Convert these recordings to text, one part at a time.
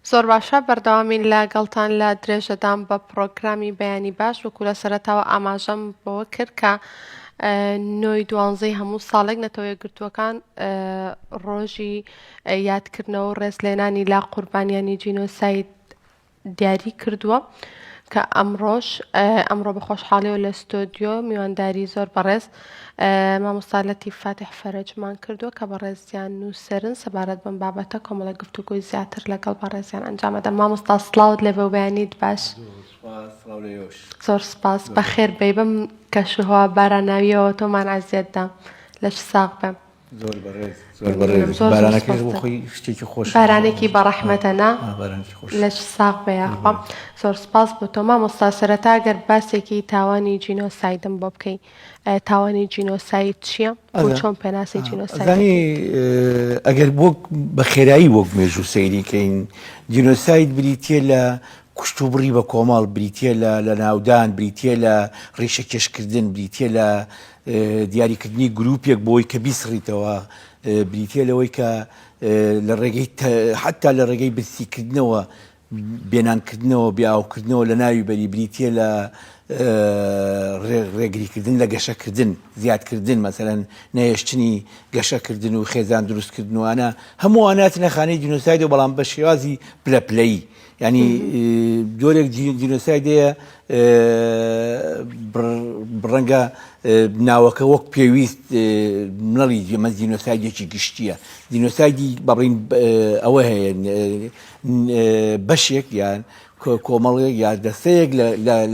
زۆر باشە بەردەوامین لەگەڵتان لە درێژەدان بە پرۆگرامی بەیانی باش وەکو لە سەرەتاوە ئاماژەم بۆوە کرد کە نۆی دوانزەی هەموو ساڵێک نەتەوە یەکگرتووەکان ڕۆژی یادکردنەوە و ڕێزلێنانی لا قوربانیانی جینۆساید دیاری کردووە کە ئەمڕۆ بە خۆشحاڵیەوە لە ستۆدیۆ میوانداری زۆر بەڕێز مامۆستا لەتیف فاتح فەرەجمان کردووە کە بەڕێزیان نووسەرن سەبارەت بەم بابەتە کۆمەڵە گفتوگۆی زیاتر لەگەڵ بەڕێزیان ئەنجامەدەن. مامۆستا سڵاوت لێبە و بەیانیت باش. زۆر سپاس بەخێر بێ بم کەشوهەوا باراناویەوە تۆمان ئازیەتدا لەش ساغ بێم. زۆر بەڕێز بارانەکەش بۆ خۆی شتێکی خۆش بارانێکی بەڕەحمەتەنا لەش ساغ بێ یاخوا. زۆر سپاس بۆ تۆ مامۆستا. سەرەتا گەر باسێکی تاوانی جینۆسایدم بۆ بکەی، تاوانی جینۆساید چییە و چۆن پێناسی جینۆساید؟ زانی ئەگەر بۆ بە خێرایی وەک مێژوو سەیریکەین جینۆساید بریتیە لە کوشتوبڕی بە کۆمەڵ، بریتیە لە ناودان، بریتیە لە ڕێشە کێشکردن، بریتیە لە دیاریکردنی گروپێک بۆی کە بیسڕیتەوە، بریتیە لەوەی کە لە ڕێگەی حتا لە ڕێگەی برسیکردنەوە بێنانکردنەوە بیاوکردنەوە لە ناوی بەری، بریتیە لە ڕێگریکردن لە گەشەکردن، زیادکردن، مەسەرەن نەهێشتنی گەشەکردن و خێزان دروستکردنوانە هەمووانات نەخانەی جینۆساید و بەڵام بە شێوازی پلەپلەیی، ینی جۆرێک جینۆسایدەیە ڕەنگە ناوەکە وەک پێویست نەڵی ئەمە جینۆسایدێکی گشتیە. جینۆسایدی بەڕین ئەوە هەیە بەشێک یان کۆمەڵێک یا دەستەیەک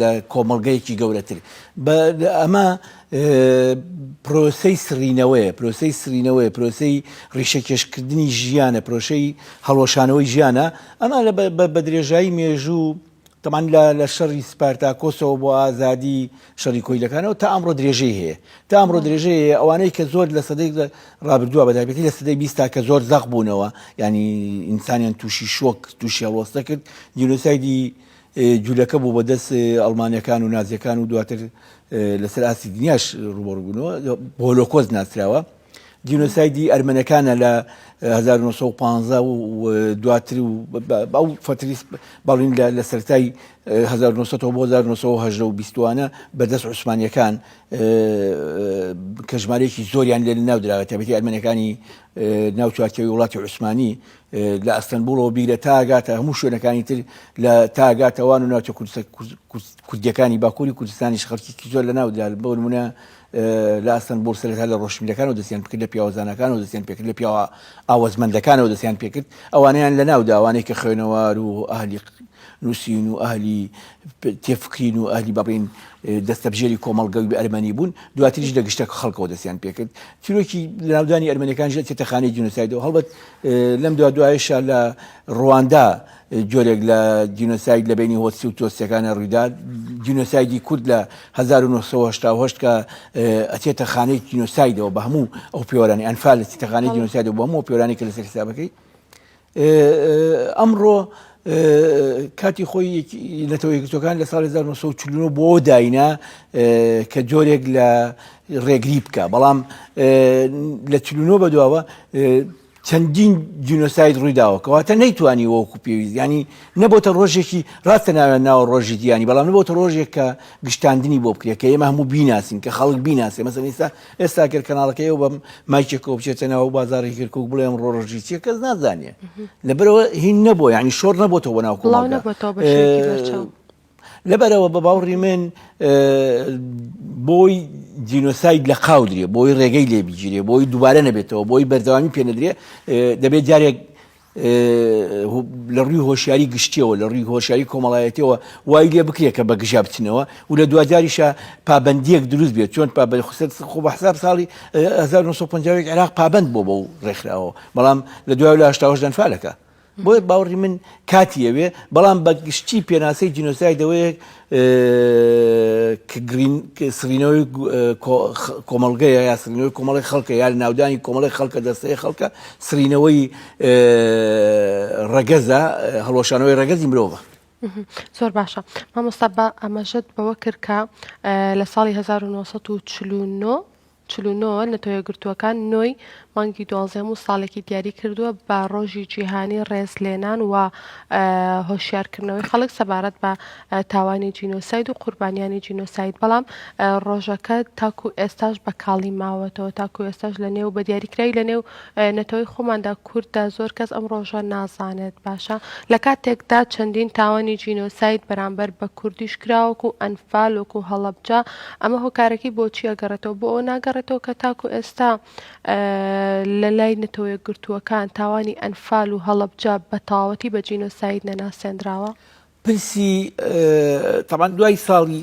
لە کۆمەڵگەیەکی گەورەتر. ئەمە پرۆسەی سڕینەوەیە، پرۆسەی سڕینەوەیە، پرۆسەی ڕیشەکێشکردنی ژیانە، پرۆشەی هەڵۆشانەوەی ژیانە. ئەمە بە درێژایی مێژوو تەمان لە شەڕی سپارتاکۆسەوە بۆ ئازادی شەڕی کۆیلەکانەوە تا ئەمڕۆ درێژەی هەیە، تا ئەمڕۆ درێژەی هەیە. ئەوانەی کە زۆر لە سەدەی ڕابردووە بەتایبەتی لە سەدەی 20 کە زۆر زەق بوونەوە، ینی ئینسانیان تووشی شۆک تووشی هەڵوەستە کرد، جینۆسایدی جوولەکە بوو بەدەست ئەڵمانیەکان و نازیەکان و دواتر لەسەر ئاسی دنیاش ڕوبەڕووبوونەوە، هۆلۆکۆست ناسراوە. جینۆسایدی ئەرمەنەکانە لە 1950 و دواتر و ئەو فتری باڵین لە سەرەتای 1970 بۆ 1920 بەدەست عوسمانیەکان کە ژمارەیەکی زۆریان لێ ناودراوە، تایبەتی ئەرمەنەکانی ناو چوارچێوەی وڵاتی عوسمانی لە ئەستەنبوڵەوە بیرە تا ئاگاتە هەموو شوێنەکانی تر لە تا ئاگاتەوان و ناوچە کوردیەکانی باکووری کوردستانیش خەڵکیی زۆر لە ناودرا. بۆ نمونە لە ئەستەنبوڵ سەرەتا لە ڕۆژمیلەکانەوە دەستیان پێکرد، لە پیاوەزانەکانەوە دەستیان پێکرد، لە پیاوە ئاوەزمەندەکانەوە دەستیان پێکرد. ئەوانیان لە ناودا، ئەوانەی کە خوێنەوار و ئاهلی نووسین و ئاهلی تێفکرین و ئاهلی بەڕین دەستەبژێری کۆمەڵگەوی ئەرمەنی بوون، دواتریش لە گشتە خەڵکەوە دەستیان پێکرد. چیرۆکی لە ناودانی ئەرمەنیەکان چێتە خانەی جینۆسایدەوە. هەڵبەت لەم دوایشە لە ڕواندا جۆرێک لە جینۆساید لە بینی هۆسی و تۆسیەکانە ڕوویدا. جینۆسایدی کورد لە 1970 کە ئەچێتە خانەی جینۆسایدەوە بە هەموو ئەو پێوەرانی ئەنفال لەچێتە خانەی جینۆسایدەوە بە هەموو پێوەرانی کە لەسەر حسابەکەی. ئەمڕۆ کاتی خۆی نەتەوە یەکگرتووەکان لە ساڵی 1940 بۆ داینە کە جۆرێک لە ڕێگری بکە، بەڵام لە 49 بەدواوە چەندین جینۆساید ڕوویداوە کەواتە نەیتوانی وەکو پێویست، ینی نەبووتە ڕۆژێکی ڕاستە ناوە ڕۆژی دیانی، بەڵام نەبووتە ڕۆژێک کە گشتاندنی بۆ بکرێت کە ئێمە هەموو بیناسین، کە خەڵک بیناسێ. مەسەڵەن ئێستا گەر کەناڵەکەیەوە بە مایکێکەوە بچێتە ناو بازاڕی کردکە و بڵێ ئەمڕۆ ڕۆژی چییە کەس نازانێ، لەبەرەوە هین نەبووە، ینی شۆڕ نەبووتەوە بۆ ناو کۆمەڵگە. لەبەرەوە بە باوەڕی من بۆی جینۆساید لە قاودرێ، بۆی ڕێگەی لێ بگیرێ، بۆی دووبارە نەبێتەوە، بۆی بەردەوامی پێنەدرێ، دەبێت جارێک لە ڕووی هۆشیاری گشتیەوە، لە ڕووی هۆشیاری کۆمەڵایەتیەوە وای لێ بکرێت کە بە گژا بچنەوە و لە دوجاریشە پابندیەک دروست بێت، چۆن خۆ بە حساب ساڵی 1950 عێراق پابند بۆ بەو ڕێکخراوە، بەڵام لە دوای لە 80 دەنفالەکە. بۆیە باوەڕی من کاتی ئەوێ، بەڵام بە گشتی پێناسەی جینۆسایدەوەیە کە سڕینەوەی کۆمەڵگەیە یا سڕینەوەی کۆمەڵی خەڵکە یا ناودانی کۆمەڵی خەڵکە دەستەی خەڵکە، سڕینەوەی ڕەگەزە، هەڵۆشانەوەی ڕەگەزی مرۆڤە. زۆر باشە. مامۆستا بە ئەمەژت بەوە کرد کە لە ساڵی 1940 نەتەوە یەکگرتووەکان نۆی مانگی 12 هەموو ساڵێکی دیاری کردووە بە ڕۆژی جیهانی ڕێزلێنان و هۆشیارکردنەوەی خەڵک سەبارەت بە تاوانی جینۆساید و قوربانیانی جینۆساید. بەڵام ڕۆژەکە تاکو ئێستاش بە کاڵی ماوەتەوە، تاکو ئێستاش لە نێو بە دیاریکراوی لە نێو نەتەوەی خۆماندا کورددا زۆر کەس ئەم ڕۆژە نازانێت. باشە لە کاتێکدا چەندین تاوانی جینۆساید بەرامبەر بە کوردیش کراوەکو ئەنفال وەکو هەڵەبجە، ئەمە هۆکارەکەی بۆچی ئەگەڕێتەوە؟ بۆ ئەو ناگەڕێتەوە کە تاکو ئێستا لە لای نەتەوەیە گرتووەکان تاوانی ئەنفال و هەڵەبجە بە تەواوەتی بە جینۆساید نەناسێنراوە؟ پرسی طبعا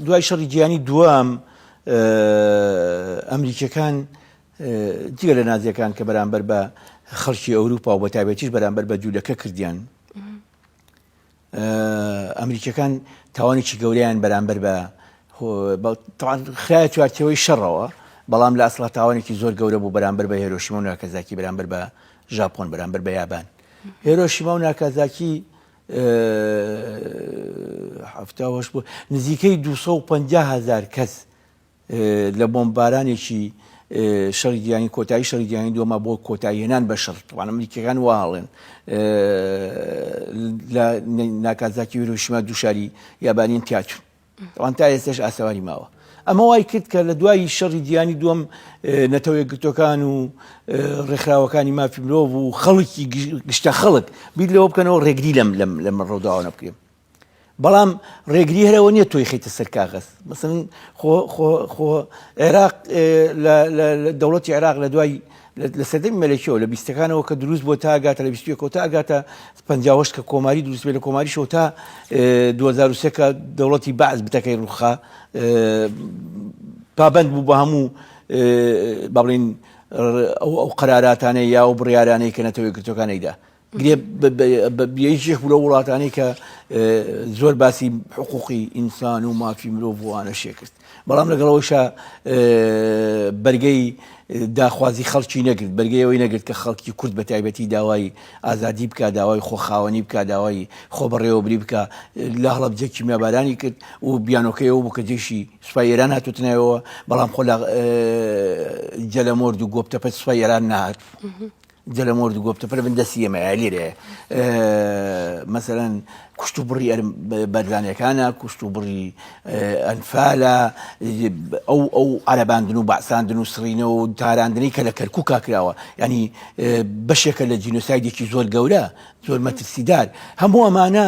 دوای شەڕی جیهانی دووەم ئەمریکەکان جگە لە نازیەکان کە بەرامبەر بە خەڵکی ئەوروپا و بە تایبەتیش بەرامبەر بە جوولەکە کردیان، ئەمریکەکان تاوانێکی گەورەیان بەرامبەر بە خرای چوارچەوەی شەڕەوە، بەڵام لە ئەسڵا تاوانێکی زۆر گەورە بوو بەرامبەر بە هیرۆشیما و ناکازاکی، بەرامبەر بە ژاپۆن، بەرامبەر بە یابان. هیرۆشیما و ناکازاکی هەفتاوەش بوو نزیکەی 250,000 کەس لە بۆمبارانێکی شەڕی جیهانی کۆتایی شەڕی جیهانی دووەمە بۆ کۆتاییهێنان بە شەڕ. طبعاً ئەمریکەکان وا هەڵێن لە ناکازاکی و هیرۆشیما دووشاری یابانیان تیاچوون. طبعاً تا ئێستاش ئاسەواری ماوە. ئەمە وای کرد کە لە دوای شەڕی جیهانی دووەم نەتەوەیە گرتوەکان و ڕێکخراوەکانی مافی مرۆڤ و خەڵکی گشتە خەڵک بیر لەوە بکەنەوە ڕێگری لەم ڕۆوداوە نەبکرێن. بەڵام ڕێگری هەرەوە نییە تۆی خەیتە سەر کاغەز. مەسەڵەن خۆ عێراق دەوڵەتی عێراق لە دوای لە سەردەمی مەلەکیەوە لە بیستەکانەوە کە دروست بۆ تا ئەگاتە لە 21ەوە تا ئەگاتە 58 کە کۆماری دروست بێ، لە کۆماریشەوە تا 2003 کە دەوڵەتی بەعز بتەکەی ڕووخا پابەند بوو بە هەموو با بڵێن ئەو قەراراتانەی یا ئەو بڕیارانەی کە نەتەوەیە گرتوەکانەیدا یەکێک بوو لە وڵاتانەی کە زۆر باسی حقوقی ئینسان و مافی مرۆڤ وانە شێ کرد. بەڵام لەگەڵەوەیشە بەرگەی داخوازی خەڵکی نەگرت، بەرگەی ئەوەی نەگرت کە خەڵکی کورد بە تایبەتی داوای ئازادی بکە، داوای خۆخاوەنی بکە، داوای خۆبەڕێوەبری بکە. لە هەڵەبجە کیمیابارانی کرد و بیانۆکەیەوە بوو کە جێشی سوپای ئێران هاتووتنەوە، بەڵام خۆ لە جەلەمۆرد و گۆبتەپە سوپای ئێران نهات. جەلەمۆرد و گۆبتەپە لە بەندەستی ئێمەیە لێرەیە. مەسەڵەن کوشت و بڕی بەرزانەکانە، کوشت و بڕی ئەنفالە، ئەو عەرەباندن و بەعساندن و سڕینەوە و تاراندنەی کە لە کەرکووکا کراوە، ینی بەشێکە لە جینۆسایدێکی زۆر گەورە، زۆر مەترسیدار. هەموو ئەمانە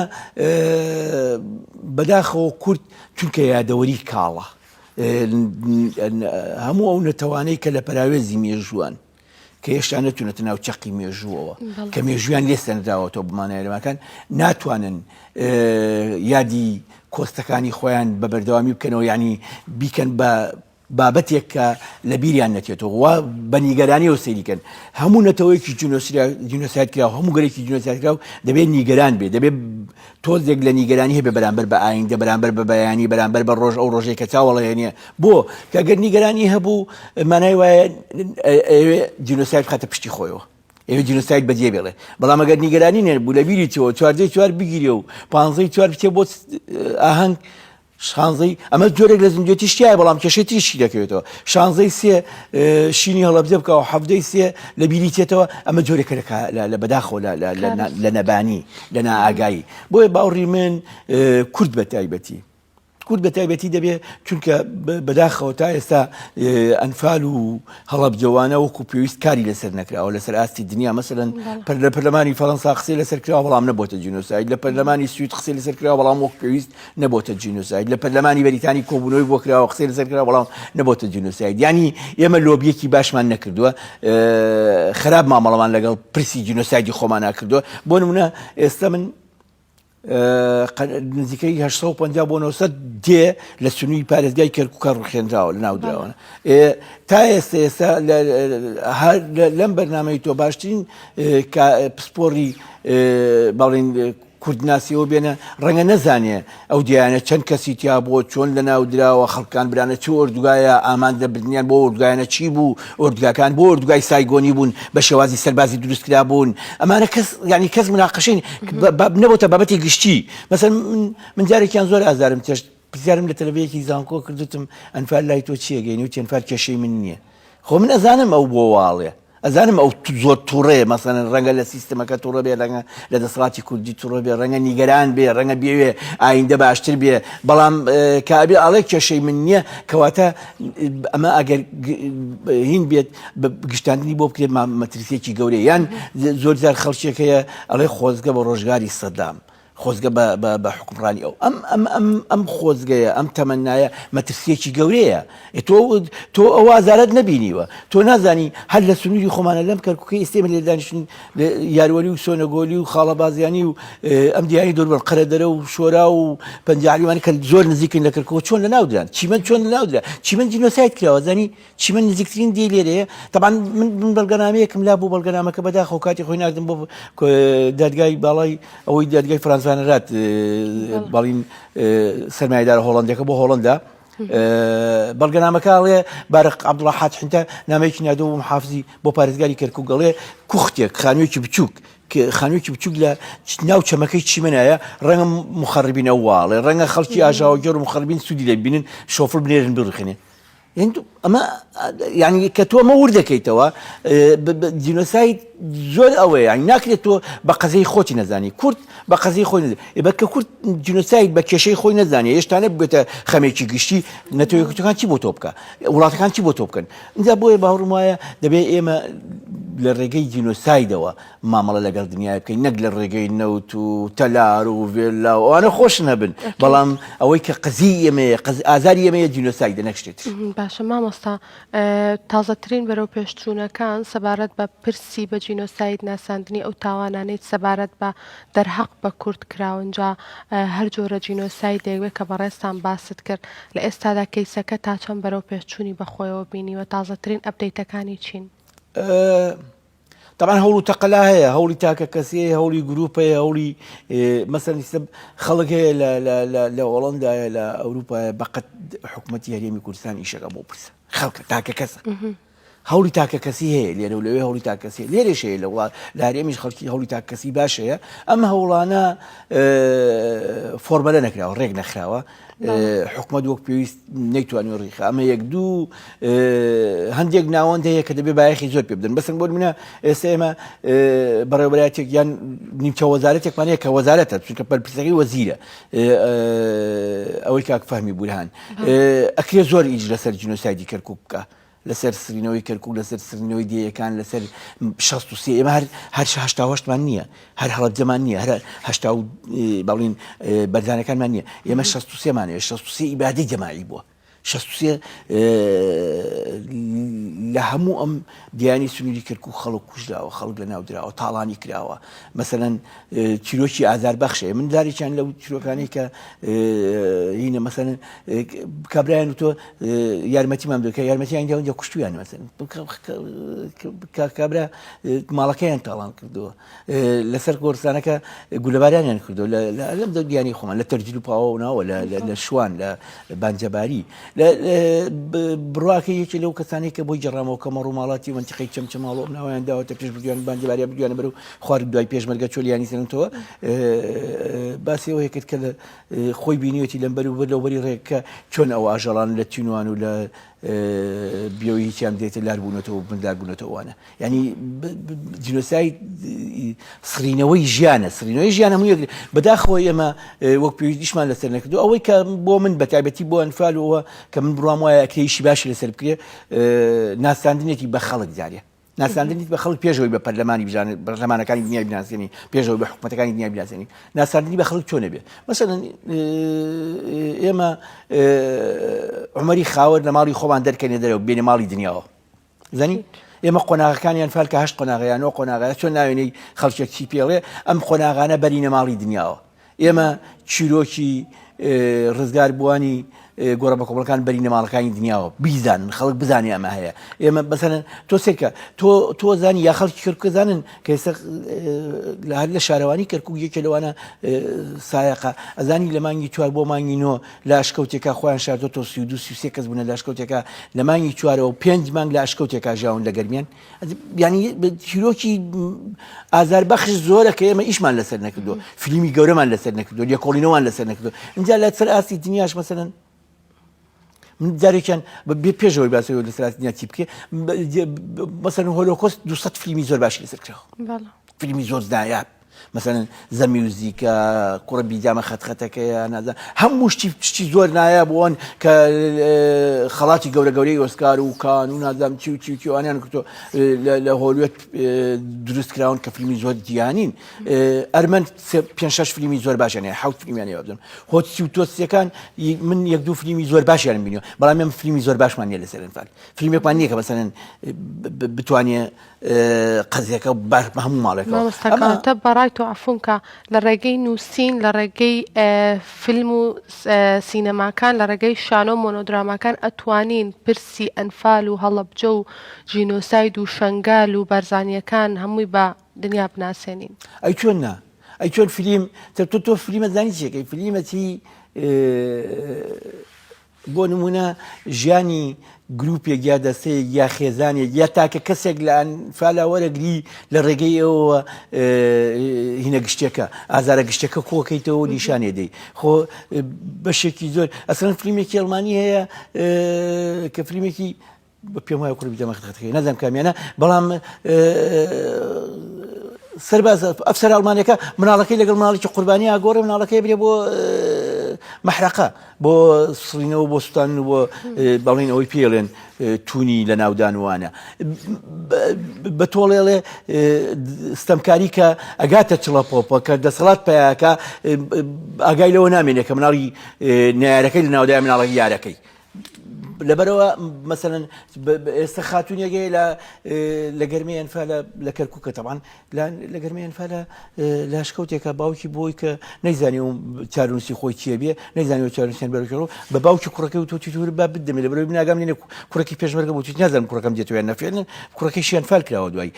بەداخەوە کورد چونکە یادەوەری کاڵە، هەموو ئەو نەتەوانەی کە لە پەراوێزی مێژووان کە هێشتا نەتوانێتە ناو چەقی مێژووەوە، کە مێژویان لێستەنەداوەتەوە بمانایەرەمەکان ناتوانن یادی کۆستەکانی خۆیان بە بەردەوامی بکەنەوە، ینی بیکەن بە بابەتێک کە لە بیریان نەچێتەوە و بە نیگەرانیەوە سەیریکەن. هەموو نەتەوەیەکی جینۆساید کراوە، هەموو گەرێکی جینۆساید کراوە دەبێت نیگەران بێت، دەبێت تۆزێک لە نیگەرانی هەبێ بەرامبەر بە ئایندە، بەرامبەر بە بەیانی، بەرامبەر بە ڕۆژ ئەو ڕۆژێک کە چاوەڵێنیە. بۆ کە ئەگەر نیگەرانی هەبوو مانای وایە ئەوێ جینۆساید بخاتە پشتی خۆیەوە، ئێوە جینۆساید بەجێ بێڵێ. بەڵام ئەگەر نیگەرانی نێبوو لە بیریتەوە 4 بگیرێ و 5 بچێ بۆ ئاهەنگ شانزەی ئەمە جۆرێک لە زیندوێتی شتیایە، بەڵام کێشێتی شی دەکەوێتەوە. شانزەی سێ شینی هەڵەبجە بکە و هەفتەی سێ لە بیریتێتەوە، ئەمە جۆرێکە لە بەداخەوە لە نەبانی، لە نائاگایی. بۆیە باوەڕی من کورد بە تایبەتی دەبێت چونکە بەداخەوە تا ئێستا ئەنفال و هەڵەبجەوانە وەکو پێویست کاری لەسەر نەکراوە لەسەر ئاستی دنیا. مەسەڵەن لە پەرلەمانی فەڕەنسا قسەی لەسەر کراوە بەڵام نەبووتە جینۆساید، لە پەرلەمانی سوید قسەی لەسەر کراوە بەڵام وەکو پێویست نەبووتە جینۆساید، لە پەرلەمانی بەریتانی کۆبوونەوەی بۆ کراوە قسەی لەسەر کراوە بەڵام نەبووتە جینۆساید. ینی ئێمە لۆبیەکی باشمان نەکردووە، خراپ مامەڵەمان لەگەڵ پرسی جینۆسایدی خۆمان ناکردووە. بۆ نمونە ئێستا من نزیکەی 850 بۆ 900 دێ لە سنووی پارێزگای کەرکووکە ڕوخێنراوە لە ناو دراوانە. تا ئێستا لەم بەرنامەی تۆ باشترین پسپۆڕی باڵێن کوردناسیەوە بێنە، ڕەنگە نەزانێ ئەو دیانە چەند کەسی تیا بۆ، چۆن لە ناو دراوە خەڵکان برانە چ ئۆردوگایە ئامادە بردنیان بۆ ئۆردوگایانە چی بوو، ئۆردوگاکان بۆ ئۆردوگای سایگۆنی بوون، بە شێوازی سەربازی دروستکرا بوون. ئەمانە کەس مناقەشەی نەبووتە بابەتی گشتی. مەسەڵەن من جارێکیان زۆر ئازارم تێشت، پرسیارم لە تەلەڤیزیۆنێکی زانکۆ کردوتم ئەنفال لای تۆ چییە؟ گەینی وتی ئەنفال کێشەی من نییە. خۆ من ئەزانم ئەو بۆ واڵێ، ئەزانم ئەو زۆر تووڕێ مەسەڵەن ڕەنگە لە سیستەمەکە تووڕە بێ ڕەنگە لە دەسەڵاتی کوردی تووڕە بێ ڕەنگە نیگەران بێ ڕەنگە بێوێ ئایندە باشتر بێ بەڵام کابێ ئەڵێ کێشەی من نییە کەواتە ئەمە ئەگەر هین بێت گشتاندنی بۆ بکرێت مەترسیێکی گەورەیە یان زۆر جار خەڵکێکەیە ئەڵێ خۆزگە بە ڕۆژگاری سەدام خۆزگە بە حکومڕانی ئەو ئەم خۆزگەیە ئەم تەمەنایە مەترسیەکی گەورەیە تۆ ئەو ئازارەت نەبینیوە تۆ نازانی هەر لە سنووری خۆمانە لەم کەرکووکەی ئێستێمە لێ دانیشتن یاروەلی و سۆنەگۆلی و خاڵەبازیانی و ئەم دیانی دۆربەر قەرەدەرە و شۆرا و پەنجاعلیوانی کە زۆر نزیکن لە کەرکووکە چۆن لە ناودران چیمەن چۆن لە ناودرا چیمەن جینۆساید کراوە زانی چیمەن نزیکترین دی لێرەیە طبعا من بەڵگەنامەیەکم لا بوو بەڵگەنامەکە بەداخەوە کاتی خۆی ناردم بۆ دادگای باڵای ئەوەی دادگای فەرەنسانەرات باڵین سەرمایهدارە هۆڵەندەکە بۆ هۆڵەندا بەڵگەنامەکەڵێ بارق عەبدوڵڵاه حەنتە نامەیەکی نادۆ بۆ محافزی بۆ پارێزگاری کەرکووک گەڵێ کوختێک خانوویەکی بچووک خانوویەکی بچووک لە ناو چەمەکەی چیمەنایە ڕەنگە مخەربینە واڵێ ڕەنگە خەڵکی ئاژاوەگەر و مخەربین سوودی لێ بینن شۆفڕ بنێرن بڕخێنێ ئەمە ینی کە تۆ ئەمە وردەکەیتەوە جینۆساید زۆر ئەوەیە ینی ناکرێت تۆ بە قەزەی خۆتی نەزانی کورد بە قەزەی خۆی نەزانێت بەکە کورد جینۆساید بە کێشەی خۆی نەزانێت هێشتانە بێتە خەمێکی گشتی نەتەوەیەکەکان چی بۆ تۆ بکە وڵاتەکان چی بۆ تۆ بکەن اینجا بۆیە باوەڕم وایە دەبێت ئێمە لە ڕێگەی جینۆسایدەوە مامەڵە لەگەڵ دنیای بکەین نەک لە ڕێگەی نەوت و تەلار و ڤێلا و ئەوانە خۆش نەبن بەڵام ئەوەی کە قەزی ئێمەیە ئازاری ئێمەیە جینۆسایدە نەک شتێت باشە مامۆستا تازەترین بەرەو پێشچوونەکان سەبارەت بە پرسی بە جینۆساید ناساندنی ئەو تاوانانەی سەبارەت بە دەرحەق بە کورد کراونجا هەر جۆرە جینۆسایدێک کە بەڕێستان باست کرد لە ئێستادا کەیسەکە تا چەند بەرەو پێشچوونی بەخۆیەوە بینیوە تازەترین ئەپدەیتەکانی چین طبعا هەوڵ و تەقەلا هەیە هەوڵی تاکە کەسەیە هەوڵی گروپەیە هەوڵی مەسەن خەڵک هەیە لە هۆڵەندایە لە ئەوروپایە بەقەت حکوومەتی هەرێمی کوردستان ئیشەکە بۆ پرسە خەڵکە تاکە کەسە هەوڵی تاکە کەسی هەیە لێرە و لەوێ هەوڵی تاکەسی لێرەش هەیە لە وڵات لە هەرێمیش خەڵکی هەوڵی تاکەسی باشەیە ئەم هەوڵانە فۆرمەلە نەکراوە ڕێک نەخراوە حکومەت وەک پێویست نەیتوانێت ڕێخە ئەمە یەک دوو هەندێک ناوەند هەیە کە دەبێ بایەخی زۆر پێ بدەن بەسن بۆ منە ئێستا ئێمە بەڕێوەبەرایەتێک یان نیمچە وەزارەتێکمان هەیە کە وەزارەتە چونکە پەرپرسەکەی وەزیرە ئەوەی کاک فەهمی بورهان ئەکرێ زۆر ئیج لەسەر جینۆسایدی کەرکووک بکە لەسەر سرینەوەی کەرکووک لەسەر سرینەوەی دیەکان لەسەر 63 ئێمە هەر هەشتاهەشتمان نییە هەر هەڵەبجەمان نییە هەر هەشتا و باڵین بەرزانەکانمان نییە ئێمە 63مانەیە 63 ئیبادەی جەماعی بووە 63 لە هەموو ئەم دیانی سنووری کەرکووک خەڵک کوژراوە خەڵک لە ناودراوە تاڵانی کراوە مەسەلەن چیرۆکی ئازار بەخشەیە من داریان لەو چیرۆکانی کە هینە مەسەلەن کابرایان و تۆ یارمەتیمان بکە یارمەتیان جاونجا کوشتویان مەسەلەن کابرا ماڵەکەیان تاڵان کردووە لەسەر گۆرستانەکە گولەباریانیان کردو لەم دیانی خۆمان لە تەرجیل و پاوەناوە لە شوان لە بانجەباری بڕواکە یەکی لەو کەسانی کە بۆی جەڕامەوە کە مەڕووماڵاتی منتیقەی چەمچەماڵۆ ناویان داوەتە پێش بردویان بانجەباریە بردویانە بەرەو خوارد دوای پێشمەرگە چۆلیانی سەرنتەوە باسی ئەوەیە کرد کە خۆی بینیوەتی لەم بەر و لەوبەری ڕێککە چۆن ئەو ئاژەڵان لە تینوان و لە بیۆی هیچیان دێتە لاربوونەتەوە بنداربوونەتەوەوانە ینی جینۆساید سرینەوەی ژیانە سرینەوەی ژیان هەموو بەداخەوە ئێمە وەک پێویستیشمان لەسەر نەکردو ئەوەی کە بۆ من بەتایبەتی بۆ ئەنفالەوە کە من بڕوام وایە کەیشی باشی لەسەر بکرێ ناساندنێکی بە خەڵک جارێ ناساندنیت بە خەڵک پێشەوەی بە پەرلەمانی بەرلەمانەکانی دنیای بناسیێنی پێشەوەی بە حکوومەتەکانی دنیای بناسیێنی ناساندنی بە خەڵک چۆنە بێ مەسەڵەن ئێمە عومەری خاوەر لە ماڵی خۆمان دەرکەنێ دەرەوە بێنە ماڵی دنیاوە زانی ئێمە قۆناغەکانیان فالکە 8 قۆناغیانەوە قۆناغایە چۆن ناوێنەی خەڵکێک چی پێڵێ ئەم قۆناغانە بەرینە ماڵی دنیاوە ئێمە چیرۆکی ڕزگار بوانی گۆڕە بە کۆمەڵەکان بەرینە ماڵەکانی دنیاوە بیزانن خەڵک بزانێ ئەمە هەیە ئێمە بەسەرەن تۆ سێکە تۆ زانی یا خەڵکی کەرکووک زانن کە ئێستا هەر لە شارەوانی کەرکووک یەکێ لەوانە سایەقە ئەزانی لە مانگی 4 بۆ مانگی 9 لە ئاشکەوتێکا خۆیان شاردۆتەوە 32 کەس بوونە لە ئاشکەوتێکا لە مانگی 4ەوە 5 مانگ لە ئاشکەوتێکا ژاون لە گەرمیان ینی چیرۆکی ئازاربەخش زۆرە کە ئێمە ئیشمان لەسەر نەکردووە فیلمی گەورەمان لەسەر نەکردووە لێکۆڵینەوەمان لەسەر نەکردووە اینجا لە سەر ئاستی دنیاش مەسەلەن من جارێکیان پێشەوەی باسەوە لە سراتنیا چی بکە مەسەن هۆلۆکۆست 200 فیلمی زۆر باشی لەسەر کراوە بەڵێ فیلمی زۆر نایاب مثلا زەمیوزیکە کوڕە بیجامە خەتخەتەکەیە نازان هەموو شتی زۆر نایاب بۆن کە خەڵاتی گەورە گەورەی ئۆسکار و کان و نازام چی وانیان کردۆ لە هۆلیوود دروست کراون کە فیلمی زۆر دیانین ئەرمەن 5-6 فیلمی زۆر باشیان هەیە 7 فیلمیان هەیە هۆچی و تۆستیەکان من 1-2 فیلمی زۆر باشیان بینیوە بەڵام ئێمە فیلمی زۆر باشمان نییە لەسەر ئەنفال فیلمێکمان نییە کە مەسەلەن بتوانێت قەزیەکە باش بە هەموو مامۆستاکانتە بەڕای تۆ عفونکە لە ڕێگەی نووسین لە ڕێگەی فیلم و سینەماکان لە ڕێگەی شانۆ مۆنۆدراماکان ئەتوانین پرسی ئەنفال و هەڵەبجە و ژینۆساید و شەنگال و بەرزانیەکان هەمووی بە دنیا بناسێنین ئەی چۆن نا ئەی چۆن فیلم تۆ فیلمە زانی چێکەی فیلمەتی بۆ نمونە ژیانی گروپێک یا دەستەیەک یا خێزانێک یا تاکە کەسێک لە ئەنفالا وەرەگری لە ڕێگەی ئەوە هینە گشتەکە ئازارە گشتەکە کۆکەیتەوە نیشانێ دەی خۆ بەشێکی زۆر ئەسڵەن فیلمێکی ئەڵمانی هەیە کە فیلمێکی پێم وایە کوڕ بیجامە خەتخەتەکەی نازانم کامیانە بەڵام سەرباز ئەفسەر ئەڵمانیەکە مناڵەکەی لەگەڵ مناڵێکی قوربانی ئاگۆڕێ مناڵەکەی برێ بۆ مەحرەقە بۆ سڵینەوە بۆ سووتان و بۆ بەڵین ئەوەی پێڵێن تونی لە ناودانوانە بە تۆڵێڵێ ستەمکاری کە ئەگاتە چڵەپۆپە کە دەسەڵات پیاکە ئاگای لەوە نامێنێ کە مناڵی نارەکەی لە ناودای مناڵی یارەکەی لەبەرەوە مەسەلەن ئێستا خاتونیەگەی لە گەرمەی ئەنفالە لە کەرکووکە تەبعاً لە گەرمەی ئەنفالە لاشکەوتێکە باوکی بۆی کە نەیزانی و چارنووسی خۆی چیە بێ نەیزانی و چارنووسیان بەرەکەەوە بە باوکی کوڕەکەی و تۆ با بدەمێ لەبەرەوەی بناگەم لێنێ کوڕێکی پێشمەرگە بۆ چیت نازانم کوڕەکەم دێتەوەیان نەفێنن کوڕەکەی شیان فال کراوە دوای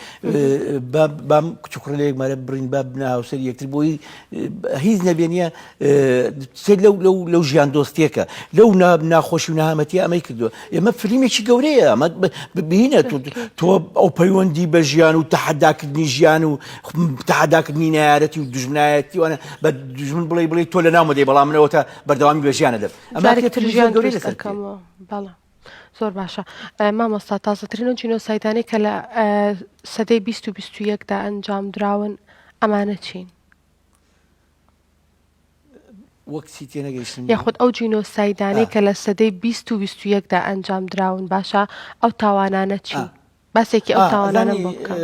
بام کوڕە لە یەکمارە بڕین با بنا هاوسەری یەکتر بۆی هیچ نەبێنیە لەو ژیان دۆستیەکە لەو ناخۆشی و نەهامەتی ئەمەی کردووە ئێمە فیلمێکی گەورەیە ئەمە ببینە تۆ ئەو پەیوەندی بە ژیان و تەحەداکردنی ژیان و تەحەداکردنی نایارەتی و دژمنایەتی وانە بە دژمن بڵێ تۆ لە ناومەدەی بەڵامنەوە تا بەردەوامی بە ژیانە دەب ژیان گەورەی لەسەرکەمەوە بەڵێ زۆر باشە مامۆستا تازەترین و جینۆسایدانی کە لە سەدەی 20 و 21دا ئەنجام دراون ئەمانە چین یاخود ئەو جینۆسایدانەی کە لە سەدەی 20 و 21دا ئەنجام دراون باشە ئەو تاوانانە چی باسێکی ئەو تاوانانە بۆ بکە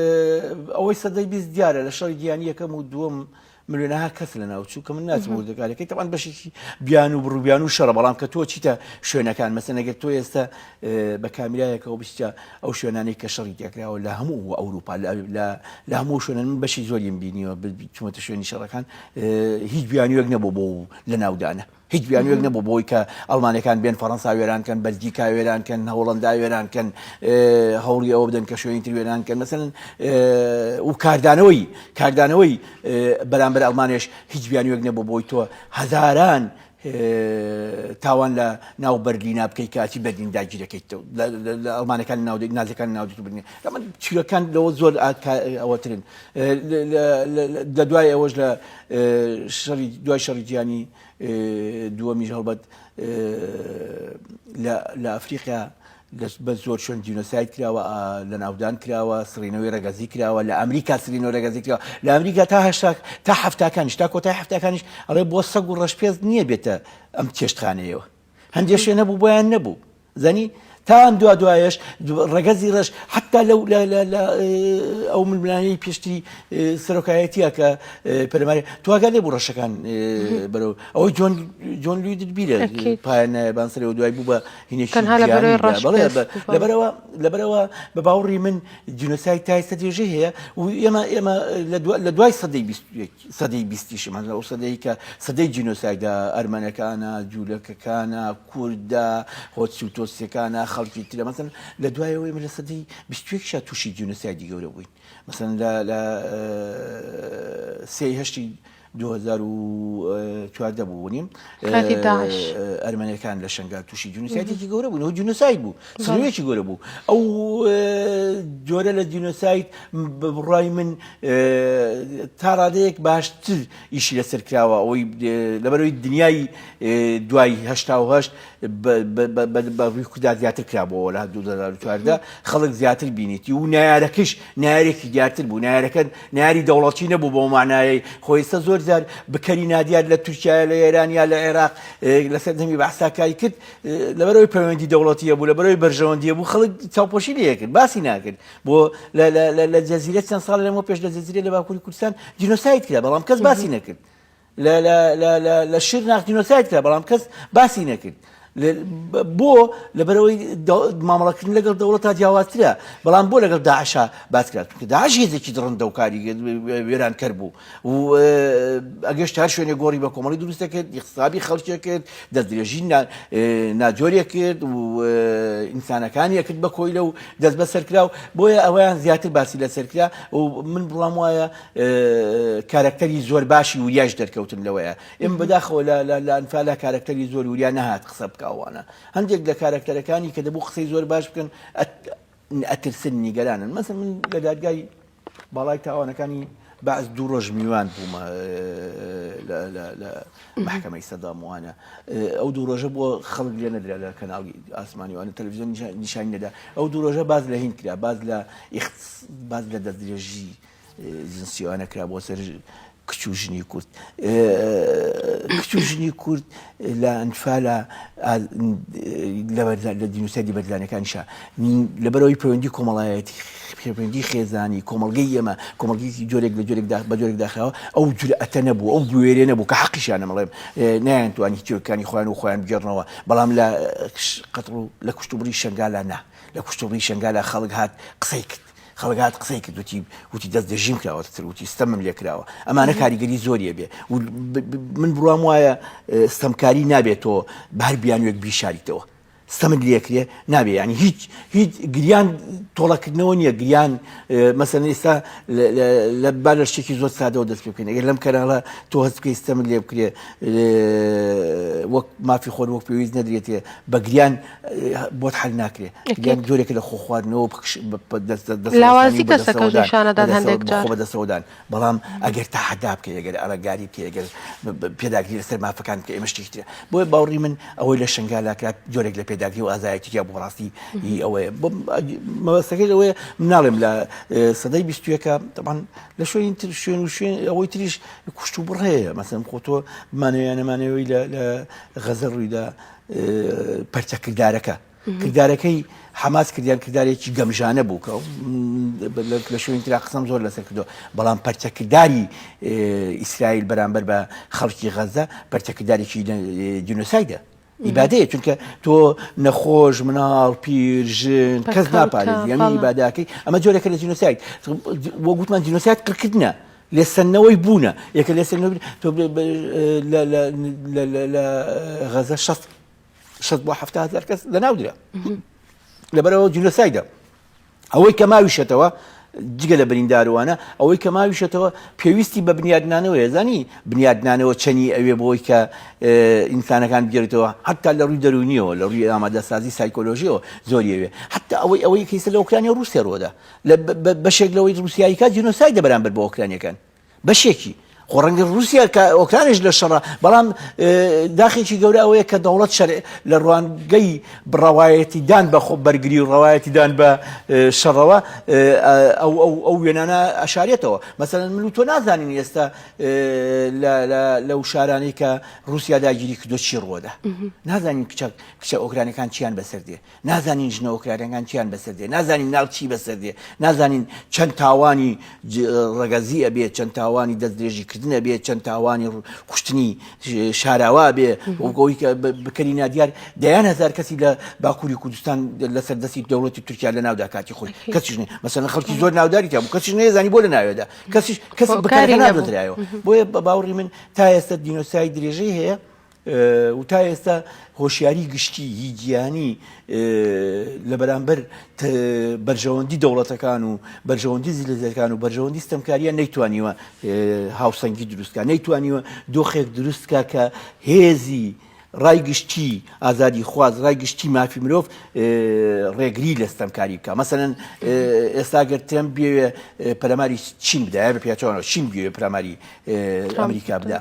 ئەوەی سەدەی 20 دیارە لە شەڕی گیانی یەکەم و دووەم ملیۆنەها کەس لە ناوچوو کە من ناچم وردەکارەکەی تەوان بەشێکی بیان و بڕووبیان و شەڕە بەڵام کە تۆ چیتە شوێنەکان مەسەن ئەگەر تۆ ئێستا بە کامیرایەکەەوە بستە ئەو شوێنانەی کە شەڕی تێکراوە لە هەموو ئەوروپا لە هەموو شوێنان من بەشی زۆریم بینیوە چوومەتە شوێنی شەڕەکان هیچ بیانوێک نەبوو بۆ لە ناودانە هیچ بیانوێک نەبوو بۆی کە ئەڵمانەکان بێن فەڕەنسا وێرانکەن بەلجیکا وێرانکەن هەوڵەندا وێرانکەن هەوڵی ئەوە بدەن کە شوێنی تر وێرانکەن مەسەلەن و کاردانەوەی بەرامبەر ئەڵمانیش هیچ بیانوێک نەبوو بۆی تۆ هەزاران تاوان لە ناو بەرلینا بکەی کاتی بەرلین داگیر دەکەیتەوە لە ئەڵمانەکان نازەکان ناودێت بنێ ئەمە چیرەکان لەوە زۆر ئەوەترن لە دوای ئەوەش لە دوای شەڕی جیهانی دووەمیش هەڵبەت لە ئەفریقیا بە زۆر شوێن جینۆساید کراوە لە ناودان کراوە سڕینەوەی ڕێگەزی کراوە لە ئەمریکا سرینەوەی ڕێگەزی کراوە لە ئەمریکا تا هەفتاکانیش تا کۆتای هەفتاکانیش ئەڵێ بۆ سەگ و ڕەشپێز نییە بێتە ئەم چێشتخانەیەوە هەندێک شوێنە بوو بۆیان نەبوو زەنی تا ئەم دوایش ڕێگەزی ڕەش حتا ئەو ململانەی پێشتری سەرۆکایەتیە کە پەرلەمانی تواگە لێ بوو ڕەشەکان بەرەو ئەوەی جۆن لویدت بیرە پایانە بانسەرەوە دوای بوو بە هینێکی لەبەرەوە بە باوەڕی من جینۆساید تا ئێستا درێژەی هەیە و ئێمە لە دوای سەدەی بیستیشمان لەو سەدەی کە سەدەی جینۆسایدە ئەرمەنەکانە جوولەکەکانە کووردا هۆچی و تۆسیەکانە خەڵکی ترە مەسەن لە دوایەوەی من لە سەدەی 21 تووشی جینۆسایدی گەورە بووین مەسەن لە 3/8 2014 بوونیم خەڵکی داعش ئەرمەنیەکان لە شنگال تووشی جنوسایدێکی گەورە بوون، ئەو جنوساید بوو، سڵوێکی گەورە بوو. ئەو جۆرە لە جنوساید بڕای من تا ڕادەیەک باشتر ئیشی لەسەر کراوە، ئەوەی لەبەرەوەی دنیای دوای هەشتا بە ڕووی کودا زیاتر کرابەوە لە 2014 خەڵک زیاتر بینیتی و نایارەکەش نارێکی دیارتر بوو، ناری دەوڵەتی نەبوو بۆ مانایە خۆی ئێستا زۆر جار بکەری نادیار لە تورکیا لە ئێران یا لە عێراق لەسەر دەمی بەحساکاری کرد لەبەرەوەی پەیوەندی دەوڵەتیە بوو، لەبەرەوەی بەرژەوەندیە بوو، خەڵک چاوپۆشی لێکرد باسی ناکرد. بۆ لە جەزیرە چەند ساڵ لەمە پێش لە جەزیرە لە باکووری کوردستان جینۆساید کرا بەڵام کەس باسی نەکرد، لە شیرناخ جینۆساید کرا بەڵام کەس باسی نەکرد. بۆ لەبەرەوەی مامەڵەکردن لەگەڵ دەوڵەتە جیاوازترە، بەڵام بۆ لەگەڵ داعشا باس کرات، داعش هێزێکی درڕندە و کاری وێرانکەر بوو و ئەگەشت هەر شوێنێ گۆڕی بە کۆمەڵی دروستە کرد، اقتصابی خەڵکیە کرد، دەستدرێژی ناجۆریە کرد و ئینسانەکانی کرد بە کۆی لەو دەست بەسەرکرا و بۆیە ئەویان زیاتر باسی لەسەرکرا و من بڵام وایە کارکتەری زۆر باشی وریاش دەرکەوتن لەوەیە. ئێمە بەداخەوە لە ئەنفالا کارکتەری زۆر وریا نەهات قسە بکەوانە، هەندێک لە کارکتەرەکانی کە دەبوو قسەی زۆر باش بکەن ئەترسن نیگەرانن. مەسەڵەن من لە دادگای باڵای تاوانەکانی باز 2 ڕۆژ میوان بوومە لە محکەمەی سەدام وانە، ئەو 2 ڕۆژە بۆ خەڵک لێ نەدرا لە کەناڵی ئاسمانیوانە تەلەڤیزیۆن نیشانی نەدا. ئەو 2 ڕۆژە باز لە هیند کرا، باز لە دەستدرێژی جنسیوانە کرا بۆ سەر کچوژنی کورد. کچوژنی کورد لە ئەنفالە لە دینوسایدی بەردانەکانیشە لەبەرەوەی پەیوەندی کۆمەڵایەتی، پەیوەندی خێزانی کۆمەڵگەی ئێمە، کۆمەڵگەی جۆرێک لە بە جۆرێک داخراوە، ئەو جورئەتە نەبوو، ئەو بوێرێ نەبوو کە حەقیشانە مەڵێم نایانتوانی هیچێکانی خۆیان و خۆیان بگێڕنەوە. بەڵام لە قەتڕ و لە کوشتوبڕی شنگالە نا، لە کوشتوبڕی شنگالە خەڵک هات قسەی کرد، خەڵگات قسەی کرد وتی دەست دەژیم کراوەتر، وتی ستەمم لێ کراوە. ئەمانە کاریگەری زۆریە بێ من بڕام وایە ستەمکاری نابێتەوە بە هەر بیانوێک بیشاریتەوە، ستەمت لێکرێ نابێ، ینی هیچ گریان تۆڵەکردنەوە نییە، گریان مەسەلەن ئێستا لە با لە شتێکی زۆر سادەوە دەست پێ بکەین. ئەگەر لەم کەناڵە تۆ هەست بکەی ستەمت لێ بکرێ وەک مافی خۆر وەک پێویست نەدرێتێ، بە گریان بۆت حەل ناکرێ. گریان جۆرێکە لە خۆ خواردنەوە لاوازی کەسەکە نیشانەدات هەندێک جار بەدەستەوەدان. بەڵام ئەگەر تا حەدا بکەی، ئەگەر ئەڕەگاری بکەی، ئەگەر پێداگری لەسەر مافەکان بکەی، ئێمە شتێکی ترە. بۆیە باوەڕی من ئەوەی لە شنگالە کرا جۆرێک لە پێداگری و ئازایەتیە بۆ ڕاستی ئەوەیە. مەبەستەکەی ئەوەیە مناڵێم لە سەدەی 21 طبعاً لە شوێنی تر شوێن و شوێن ئەوەی تریش کوشت و بڕەیە، مەسەلەن خۆ تۆ بمانەوەیان نەمانەوەی لە غەزە ڕوویدا پەرچەکردارەکە کردارەکەی حماس کردیان کردارێکی گەمژانە بوو کە لە شوێنی ترا قسەم زۆر لەسەر کردو، بەڵام پەرچەکرداری ئیسرائیل بەرامبەر بە خەڵکی غەزە پەرچەکردارێکی جنۆسایدە، ئیبادەیە، چونکە تۆ نەخۆش مناڵ پیر ژن کەس ناپارێزی، ئەمە ئیباداکەی. ئەمە جۆرێکە لە جنۆساید، وە گوتمان جنۆساید قڕکردنە، لێسەنەوەی بوونە، یەکە لێسەنەوەی تۆ لە غەزە 60 بۆ 70,000 کەس لەناو درا لەبەرەوە جنۆسایدە. ئەوەی کە ماویشێتەوە جگە لە برینداروانە، ئەوەی کە ماویشێتەوە پێویستی بە بنیادنانەوە هێزانی بنیادنانەوە چەنی ئەوێ بۆی کە ئینسانەکان بگێڕێتەوە، حتا لە ڕووی دەرونیەوە، لە ڕووی ئامادەسازی سایکۆلۆژیەوە زۆریەوێ، حتا ئەوەی کەیسە لە ئۆکرانیا و رووسیا ڕۆدا بەشێک لەوەی رووسیایی کات جنۆسایدە بەرامبەر بە ئۆکرانیەکان بەشێکی. خۆ ڕەنگە رووسیا کە ئۆکرانیش لە شەڕە، بەڵام داخێکی گەورە ئەوەیە کە دەوڵەت لە ڕوانگەی ڕەوایەتیدان بە خۆ بەرگری و ڕەوایەتیدان بە شەڕەوە ئەو وێنانە ئەشارێتەوە. مەسەلەن من و تۆ نازانین ئێستا لەو شارانەی کە رووسیا داگیری کردۆ چی ڕۆدا، نازانین کچە ئۆکرانیەکان چیان بەسەر دێ، نازانین ژنە ئۆکرانیەکان چیان بەسەر دێ، نازانین ناو چی بەسەر دێ، نازانین چەند تاوانی ڕەگەزی ئەبێت، چەند تاوانی دەستدرێژی کردنە بێت، چەند تاوانی کوشتنی شاراوا بێ، وەکەوەی کە بکەری نادیار دەیان هەزار کەسی لە باکووری کوردستان لەسەر دەستی دەوڵەتی تورکیا لە ناودا کاتی خۆی کەسیش نێ، مەسەلەن خەڵکی زۆر ناوداری تیا بوو، کەسیش نەیەزانی بۆ لە ناوێدا، کەس بکاری نادرایەوە. بۆیە باوەڕی من تا ئێستا دینۆسای درێژەی هەیە و تا ئێستا هۆشیاری گشتی هیجیانی لە بەرامبەر بەرژەوەندی دەوڵەتەکان و بەرژەوەندی زیلەتەکان و بەرژەوەندی ستەمکاریان نەیتوانیوە هاوسەنگی دروستکە، نەیتوانیوە دۆخێک دروستکە کە هێزی ڕای گشتی ئازادی خواز ڕای گشتی مافی مرۆڤ ڕێگری لە ستەمکاری بکە. مەسەلەن ئێستا گەر ترەمپ بێوێ پەرلەمانی چین بدایە بە پیاچەوانەوە چین بێوێ پەرلەمانی ئەمریکا بدا،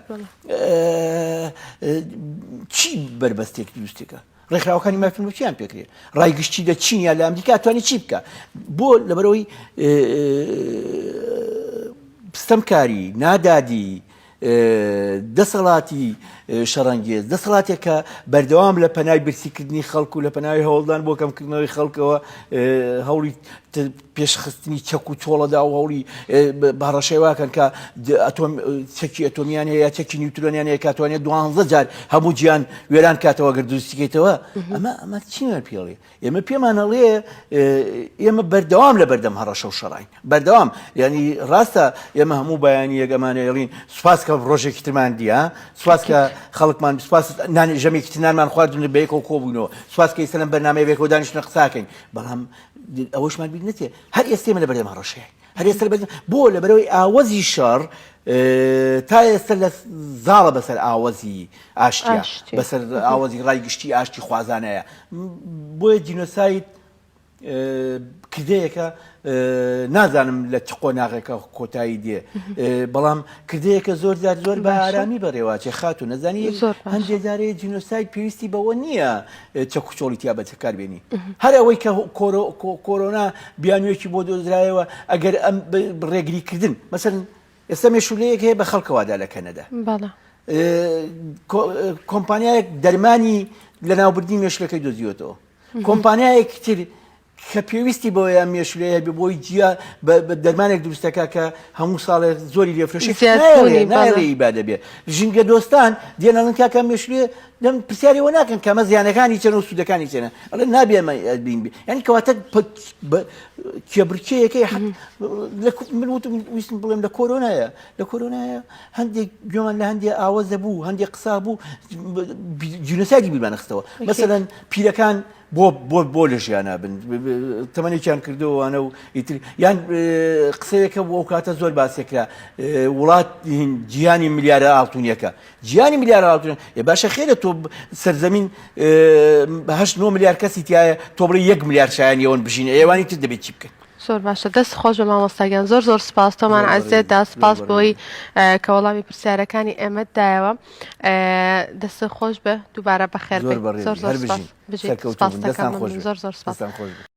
چی بربەستێک دروستێکە؟ ڕێکخراوەکانی مافی مرۆڤ چیان پێکرێ؟ ڕای گشتی لە چین یا لە ئەمریکا توانی چی بکە؟ بۆ لەبەرەوەی ستەمکاری نادادی دەسەڵاتی شەڕەنگێز دەسەڵاتێک کە بەردەوام لە پەنای برسیکردنی خەڵکو و لە پەناوی هەوڵدان بۆ کەمکردنەوەی خەڵکەوە هەوڵی پێشخستنی چەک و تۆڵەدا و هەوڵی باڕەشێواکەن کە چەکی ئەتۆمیان هەیە یا چەکی نیوترۆنیان هەیە کاتوانێت 12 جار هەموو گیان وێران کاتەوە گەر دروستیکەیتەوە. ئەمە چیمان پێڵێ؟ ئێمە پێمانەڵێ ئێمە بەردەوام لە بەردەم هەڕەشە و شەڕین بەردەوام، ینی ڕاستە ئێمە هەموو بەیانی یەکەمانەیەڵین سوپاس کە ڕۆژێکی ترمان دیە، سوپاس کە خەڵکمان سوپاس ژەمێکی ترنانمان خواردن بەیەکەوە کۆبوونەوە، سوپاس کە ئێستا لەم بەرنامەیە بێکەوە دانیشتنە قساکەین، بەڵام ئەوەشمان بیر نەچێ هەر ئێستا ئێمە لە بەردەم هەڕەشەیە، هەر ئێستا بۆ لەبەرەوەی ئاوەزی شەڕ تا ئێستا لە زاڵە بەسەر ئاوەزی ئاشتیا، بەسەر ئاوەزی ڕای گشتی ئاشتی خوازانەیە. بۆیە جینۆساید کردەیەکە نازانم لە چ قۆناغێکە کۆتایی دێ، بەڵام کردەیەکە زۆر زۆر بە ئارامی بەڕێواچێ خاتو نەزانی هەندێک جارەیە جینۆساید پێویستی بەوە نییە چەکوچۆڵی تیا بەچەکار بێنی، هەر ئەوەی کە کۆرۆنا بیانوێکی بۆ دۆزرایەوە ئەگەر ئەم ڕێگریکردن مەسەڵەن ئێستا مێشولەیەک هەیە بە خەڵکەوادا لە کەنەدا، کۆمپانیایەک دەرمانی لە ناوبردنی مێشولەکەی دۆزیوەتەوە، کۆمپانیایەک تر کە پێویستی بۆیان مێشولەیە بۆی جیا بە دەرمانێک دروستەکە کە هەموو ساڵێک زۆری لێفرۆشی نایڕێی با دەبێت. ژینگە دۆستان دێنەڵن کاکە مێشولێ لەم پرسیاریەوە ناکەن کە ئەمە زیانەکانی چەنە و سوودەکانی چێنە، ئەڵێ نابێ ئەمە بین بێ، یعنی کەواتە کێبرچەیەکەی من ویستم بڵێم لە کۆرۆنایە هەندێک گوێمان لە هەندێک ئاوەزە بوو، هەندێک قسا بوو جینۆسایدی بیرمان نەخستەوە، مەسەڵەن پیرەکان بۆ لە ژیانە بن تەمەنێکیان کردەوەوانە و ئیتر یان قسەیەکە بۆ ئەو کاتە زۆر باسێکرا وڵات جیهانی ملیارە ئاڵتونیەکە، جیهانی ملیارە ئاڵتونیە باشە خێرە تۆ سەرزەمین 8-9 ملیار کەسی تایە تۆ بڵێ 1 ملیار شایانیەوەن بژینە، ئێوانی تر دەبێت چی بکەن؟ زۆر باشە، دەست خۆش بە مامۆستاگیان، زۆر سپاس تۆمان عەزیزێدا، سپاس بۆی کە وەڵامی پرسیارەکانی ئێمە دایەوە، دەست خۆش بە دووبارە بەخێر بێت، زۆر سپاس بژیت، سپاس دەکەم، زۆر سپاس.